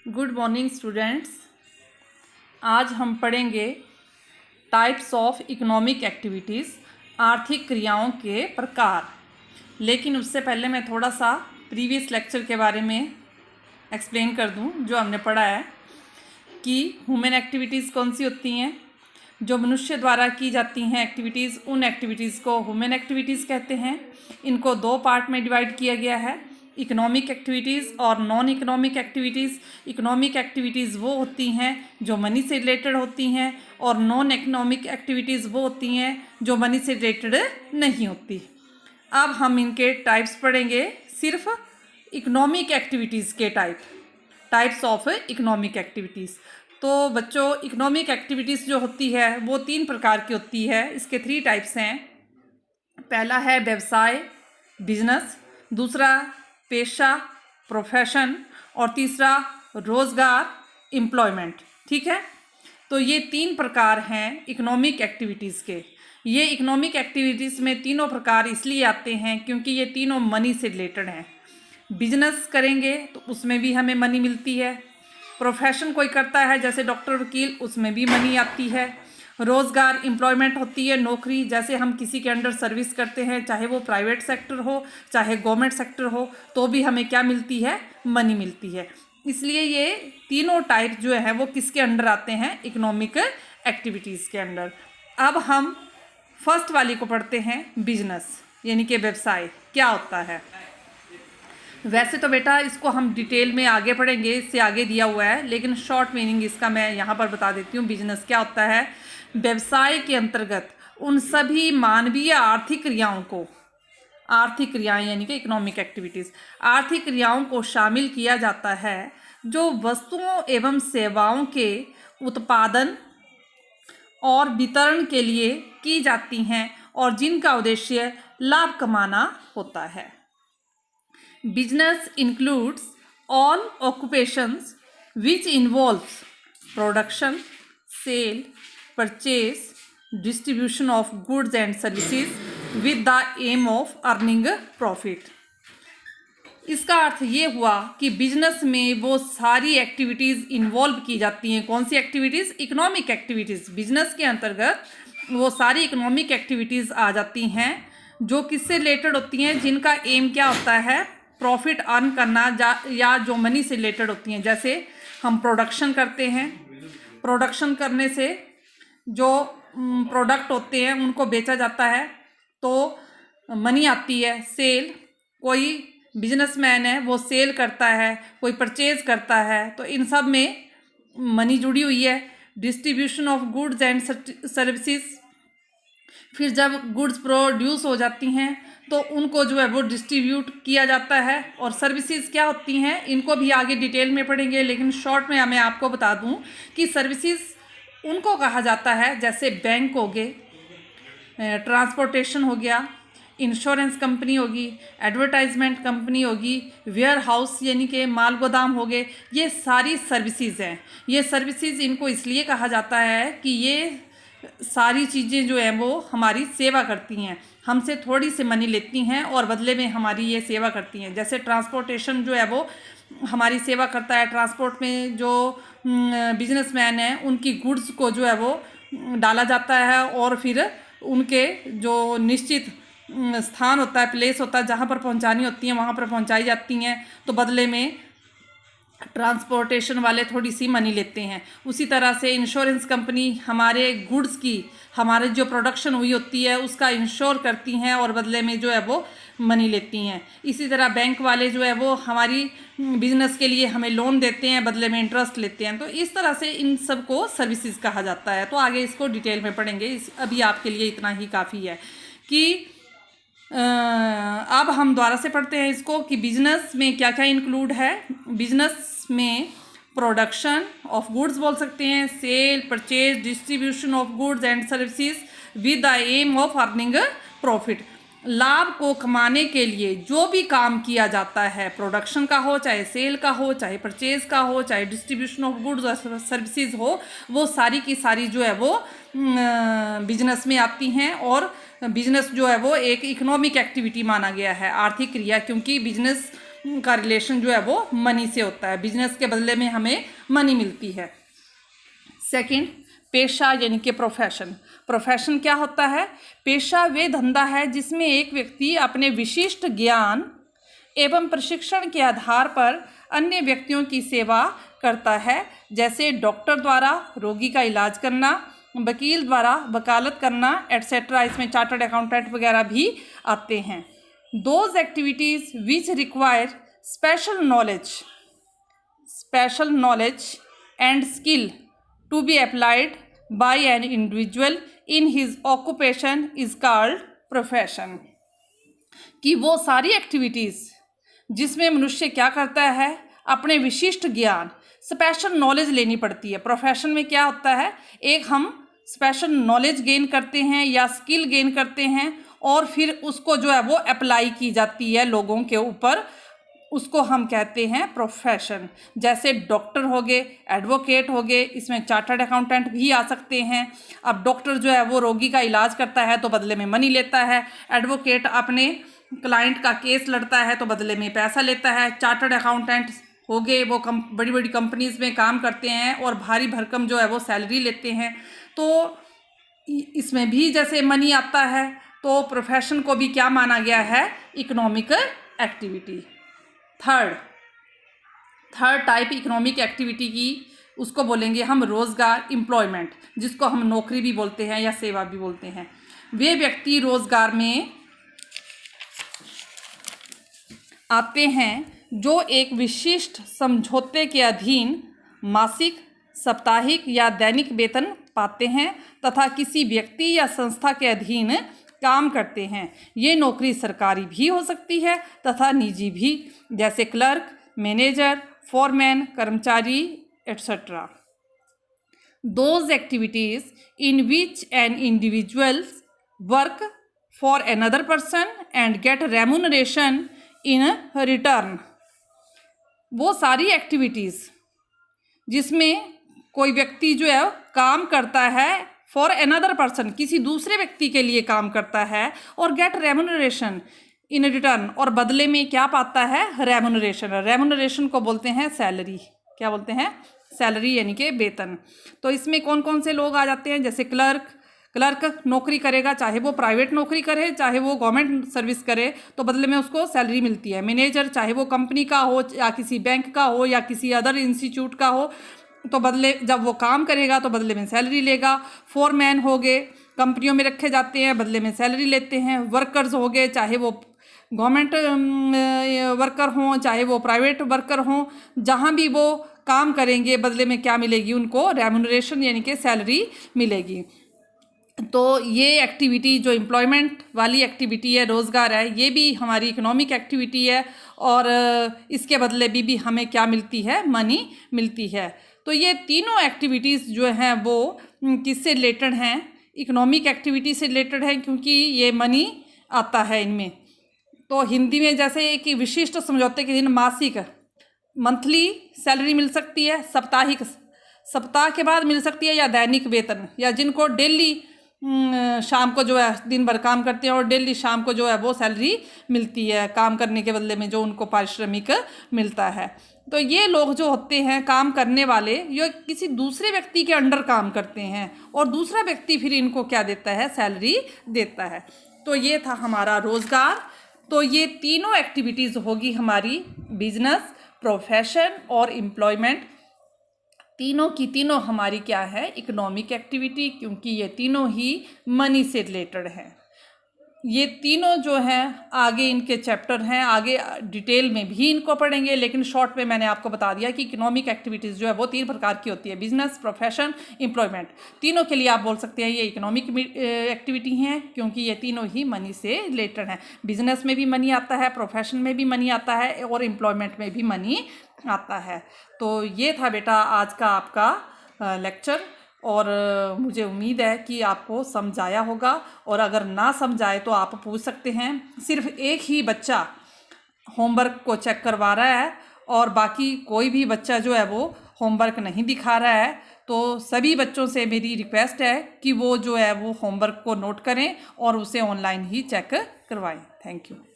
Good morning students. आज हम पढ़ेंगे टाइप्स ऑफ इकोनॉमिक एक्टिविटीज़, आर्थिक क्रियाओं के प्रकार। लेकिन उससे पहले मैं थोड़ा सा प्रीवियस लेक्चर के बारे में एक्सप्लेन कर दूं। जो हमने पढ़ा है कि ह्यूमन एक्टिविटीज़ कौन सी होती हैं, जो मनुष्य द्वारा की जाती हैं एक्टिविटीज़, उन एक्टिविटीज़ को ह्यूमन एक्टिविटीज़ कहते हैं। इनको दो पार्ट में डिवाइड किया गया है, इकोनॉमिक एक्टिविटीज़ और non economic activities. Economic activities वो होती हैं जो मनी से रिलेटेड होती हैं, और नॉन इकोनॉमिक एक्टिविटीज़ वो होती हैं जो मनी से रिलेटेड नहीं होती। अब हम इनके टाइप्स पढ़ेंगे, सिर्फ इकोनॉमिक एक्टिविटीज़ के टाइप्स ऑफ इकोनॉमिक एक्टिविटीज़। तो बच्चों, इकोनॉमिक एक्टिविटीज़ जो होती है वो 3 प्रकार की होती है। इसके 3 टाइप्स हैं। पहला है व्यवसाय, बिजनेस, दूसरा पेशा, प्रोफेशन, और तीसरा रोज़गार, एम्प्लॉयमेंट। ठीक है, तो ये 3 प्रकार हैं इकोनॉमिक एक्टिविटीज़ के। ये इकोनॉमिक एक्टिविटीज़ में तीनों प्रकार इसलिए आते हैं क्योंकि ये तीनों मनी से रिलेटेड हैं। बिजनेस करेंगे तो उसमें भी हमें मनी मिलती है। प्रोफेशन कोई करता है जैसे डॉक्टर, वकील, उसमें भी मनी आती है। रोज़गार, एम्प्लॉयमेंट होती है नौकरी, जैसे हम किसी के अंडर सर्विस करते हैं, चाहे वो प्राइवेट सेक्टर हो चाहे गवर्नमेंट सेक्टर हो, तो भी हमें क्या मिलती है? मनी मिलती है। इसलिए ये तीनों टाइप जो है वो किसके अंडर आते हैं? इकोनॉमिक एक्टिविटीज़ के अंडर। अब हम फर्स्ट वाली को पढ़ते हैं, बिजनेस यानी कि व्यवसाय क्या होता है। वैसे तो बेटा इसको हम डिटेल में आगे पढ़ेंगे, इससे आगे दिया हुआ है, लेकिन शॉर्ट मीनिंग इसका मैं यहाँ पर बता देती हूँ। बिजनेस क्या होता है? व्यवसाय के अंतर्गत उन सभी मानवीय आर्थिक क्रियाओं को, आर्थिक क्रियाएं यानी कि इकोनॉमिक एक्टिविटीज़, आर्थिक क्रियाओं को शामिल किया जाता है जो वस्तुओं एवं सेवाओं के उत्पादन और वितरण के लिए की जाती हैं और जिनका उद्देश्य लाभ कमाना होता है। Business includes all occupations which involves production, sale, purchase, distribution of goods and services with the aim of earning profit। इसका अर्थ ये हुआ कि बिजनेस में वो सारी एक्टिविटीज़ इन्वॉल्व की जाती हैं। कौन सी एक्टिविटीज़? Economic activities. बिजनेस के अंतर्गत वो सारी इकोनॉमिक एक्टिविटीज़ आ जाती हैं जो किससे रिलेटेड होती हैं, जिनका एम क्या होता है? प्रॉफिट अर्न करना, या जो मनी से रिलेटेड होती हैं। जैसे हम प्रोडक्शन करते हैं, प्रोडक्शन करने से जो प्रोडक्ट होते हैं उनको बेचा जाता है तो मनी आती है। सेल, कोई बिजनेसमैन है वो सेल करता है, कोई परचेज करता है, तो इन सब में मनी जुड़ी हुई है। Distribution of goods and services, फिर जब गुड्स प्रोड्यूस हो जाती हैं तो उनको जो है वो डिस्ट्रीब्यूट किया जाता है। और सर्विसेज क्या होती हैं, इनको भी आगे डिटेल में पढ़ेंगे, लेकिन शॉर्ट में मैं आपको बता दूं कि सर्विसेज उनको कहा जाता है जैसे बैंक हो गए, ट्रांसपोर्टेशन हो गया, इंश्योरेंस कंपनी होगी, एडवर्टाइजमेंट कंपनी होगी, वेयर हाउस यानी कि माल गोदाम हो गए। ये सारी सर्विसेज हैं। ये सर्विसेज इनको इसलिए कहा जाता है कि ये सारी चीज़ें जो हैं वो हमारी सेवा करती हैं, हमसे थोड़ी सी मनी लेती हैं और बदले में हमारी ये सेवा करती हैं। जैसे ट्रांसपोर्टेशन जो है वो हमारी सेवा करता है। ट्रांसपोर्ट में जो बिजनेसमैन हैं उनकी गुड्स को जो है वो डाला जाता है और फिर उनके जो निश्चित स्थान होता है, प्लेस होता है, जहाँ पर पहुँचानी होती हैं वहाँ पर पहुँचाई जाती हैं, तो बदले में ट्रांसपोर्टेशन वाले थोड़ी सी मनी लेते हैं। उसी तरह से इंश्योरेंस कंपनी हमारे गुड्स की, हमारे जो प्रोडक्शन हुई होती है उसका इंश्योर करती हैं और बदले में जो है वो मनी लेती हैं। इसी तरह बैंक वाले जो है वो हमारी बिजनेस के लिए हमें लोन देते हैं, बदले में इंटरेस्ट लेते हैं। तो इस तरह से इन सब को सर्विसेज कहा जाता है। तो आगे इसको डिटेल में पढ़ेंगे, अभी आपके लिए इतना ही काफ़ी है कि अब हम दोबारा से पढ़ते हैं इसको कि बिजनेस में क्या क्या इंक्लूड है। बिजनेस में प्रोडक्शन ऑफ गुड्स बोल सकते हैं, sale, purchase, distribution of goods and services with the aim of earning profit. लाभ को कमाने के लिए जो भी काम किया जाता है, प्रोडक्शन का हो, चाहे सेल का हो, चाहे परचेज का हो, चाहे डिस्ट्रीब्यूशन ऑफ गुड्स और सर्विसेज हो, वो सारी की सारी जो है वो बिजनेस में आती हैं। और बिजनेस जो है वो एक इकोनॉमिक एक्टिविटी माना गया है, आर्थिक क्रिया, क्योंकि बिजनेस का रिलेशन जो है वो मनी से होता है। बिजनेस के बदले में हमें मनी मिलती है। सेकंड, पेशा यानी कि प्रोफेशन। प्रोफेशन क्या होता है? पेशा वे धंधा है जिसमें एक व्यक्ति अपने विशिष्ट ज्ञान एवं प्रशिक्षण के आधार पर अन्य व्यक्तियों की सेवा करता है, जैसे डॉक्टर द्वारा रोगी का इलाज करना, वकील द्वारा वकालत करना एट्सेट्रा। इसमें चार्टर्ड अकाउंटेंट वगैरह भी आते हैं। Those activities which require special knowledge and skill to be applied by an individual in his occupation is called profession. कि वो सारी एक्टिविटीज़ जिसमें मनुष्य क्या करता है, अपने विशिष्ट ज्ञान, स्पेशल नॉलेज लेनी पड़ती है। प्रोफेशन में क्या होता है, एक हम स्पेशल नॉलेज गेन करते हैं या स्किल गेन करते हैं और फिर उसको जो है वो अप्लाई की जाती है लोगों के ऊपर, उसको हम कहते हैं प्रोफेशन। जैसे डॉक्टर हो गए, एडवोकेट हो गए, इसमें चार्टर्ड अकाउंटेंट भी आ सकते हैं। अब डॉक्टर जो है वो रोगी का इलाज करता है तो बदले में मनी लेता है। एडवोकेट अपने क्लाइंट का केस लड़ता है तो बदले में पैसा लेता है। चार्टर्ड अकाउंटेंट हो गए, वो बड़ी बड़ी कंपनीज़ में काम करते हैं और भारी भरकम जो है वो सैलरी लेते हैं। तो इसमें भी जैसे मनी आता है, तो प्रोफेशन को भी क्या माना गया है, economic activity. Third type economic activity की, उसको बोलेंगे हम रोज़गार, एम्प्लॉयमेंट, जिसको हम नौकरी भी बोलते हैं या सेवा भी बोलते हैं। वे व्यक्ति रोज़गार में आते हैं जो एक विशिष्ट समझौते के अधीन मासिक, साप्ताहिक या दैनिक वेतन पाते हैं तथा किसी व्यक्ति या संस्था के अधीन काम करते हैं। ये नौकरी सरकारी भी हो सकती है तथा निजी भी, जैसे क्लर्क, मैनेजर, फोरमैन, कर्मचारी etcetera. Those activities in which an individual work for another person and get remuneration in return। वो सारी एक्टिविटीज़ जिसमें कोई व्यक्ति जो है काम करता है फॉर अनदर पर्सन, किसी दूसरे व्यक्ति के लिए काम करता है, और गेट रेमुनरेशन इन रिटर्न, और बदले में क्या पाता है, रेमुनरेशन। रेमुनरेशन को बोलते हैं सैलरी। क्या बोलते हैं? सैलरी यानी कि वेतन। तो इसमें कौन कौन से लोग आ जाते हैं? जैसे क्लर्क नौकरी करेगा, चाहे वो प्राइवेट नौकरी करे चाहे वो गवर्नमेंट सर्विस करे, तो बदले में उसको सैलरी मिलती है। मैनेजर, चाहे वो कंपनी का हो या किसी बैंक का हो या किसी अदर इंस्टीट्यूट का हो, तो बदले जब वो काम करेगा तो बदले में सैलरी लेगा। फोरमैन हो गए, कंपनियों में रखे जाते हैं, बदले में सैलरी लेते हैं। वर्कर्स हो गए, चाहे वो गवर्नमेंट वर्कर हों चाहे वो प्राइवेट वर्कर हों, जहाँ भी वो काम करेंगे बदले में क्या मिलेगी उनको, रेमुनरेशन यानी कि सैलरी मिलेगी। तो ये एक्टिविटी जो एम्प्लॉयमेंट वाली एक्टिविटी है, रोज़गार है, ये भी हमारी इकोनॉमिक एक्टिविटी है, और इसके बदले भी हमें क्या मिलती है, मनी मिलती है। तो ये तीनों एक्टिविटीज़ जो हैं वो किससे रिलेटेड हैं, इकोनॉमिक एक्टिविटी से रिलेटेड हैं, क्योंकि ये मनी आता है इनमें। तो हिंदी में जैसे एक विशिष्ट समझौते के दिन मासिक, मंथली सैलरी मिल सकती है, साप्ताहिक सप्ताह के बाद मिल सकती है, या दैनिक वेतन, या जिनको डेली शाम को जो है दिन भर काम करते हैं और डेली शाम को जो है वो सैलरी मिलती है, काम करने के बदले में जो उनको पारिश्रमिक मिलता है। तो ये लोग जो होते हैं काम करने वाले, ये किसी दूसरे व्यक्ति के अंडर काम करते हैं और दूसरा व्यक्ति फिर इनको क्या देता है, सैलरी देता है। तो ये था हमारा रोज़गार। तो ये तीनों एक्टिविटीज़ होगी हमारी, बिजनेस, प्रोफेशन और एम्प्लॉयमेंट। तीनों की तीनों हमारी क्या है, इकोनॉमिक एक्टिविटी, क्योंकि ये तीनों ही मनी से रिलेटेड हैं। ये तीनों जो हैं आगे इनके चैप्टर हैं, आगे डिटेल में भी इनको पढ़ेंगे, लेकिन शॉर्ट में मैंने आपको बता दिया कि इकोनॉमिक एक्टिविटीज़ जो है वो 3 प्रकार की होती है, बिजनेस, प्रोफेशन, एम्प्लॉयमेंट। तीनों के लिए आप बोल सकते हैं ये इकोनॉमिक एक्टिविटी हैं, क्योंकि ये तीनों ही मनी से रिलेटेड हैं। बिजनेस में भी मनी आता है, प्रोफेशन में भी मनी आता है, और एम्प्लॉयमेंट में भी मनी आता है। तो ये था बेटा आज का आपका लेक्चर, और मुझे उम्मीद है कि आपको समझ आया होगा, और अगर ना समझ आए तो आप पूछ सकते हैं। सिर्फ एक ही बच्चा होमवर्क को चेक करवा रहा है और बाकी कोई भी बच्चा जो है वो होमवर्क नहीं दिखा रहा है। तो सभी बच्चों से मेरी रिक्वेस्ट है कि वो जो है वो होमवर्क को नोट करें और उसे ऑनलाइन ही चेक करवाएं। Thank you.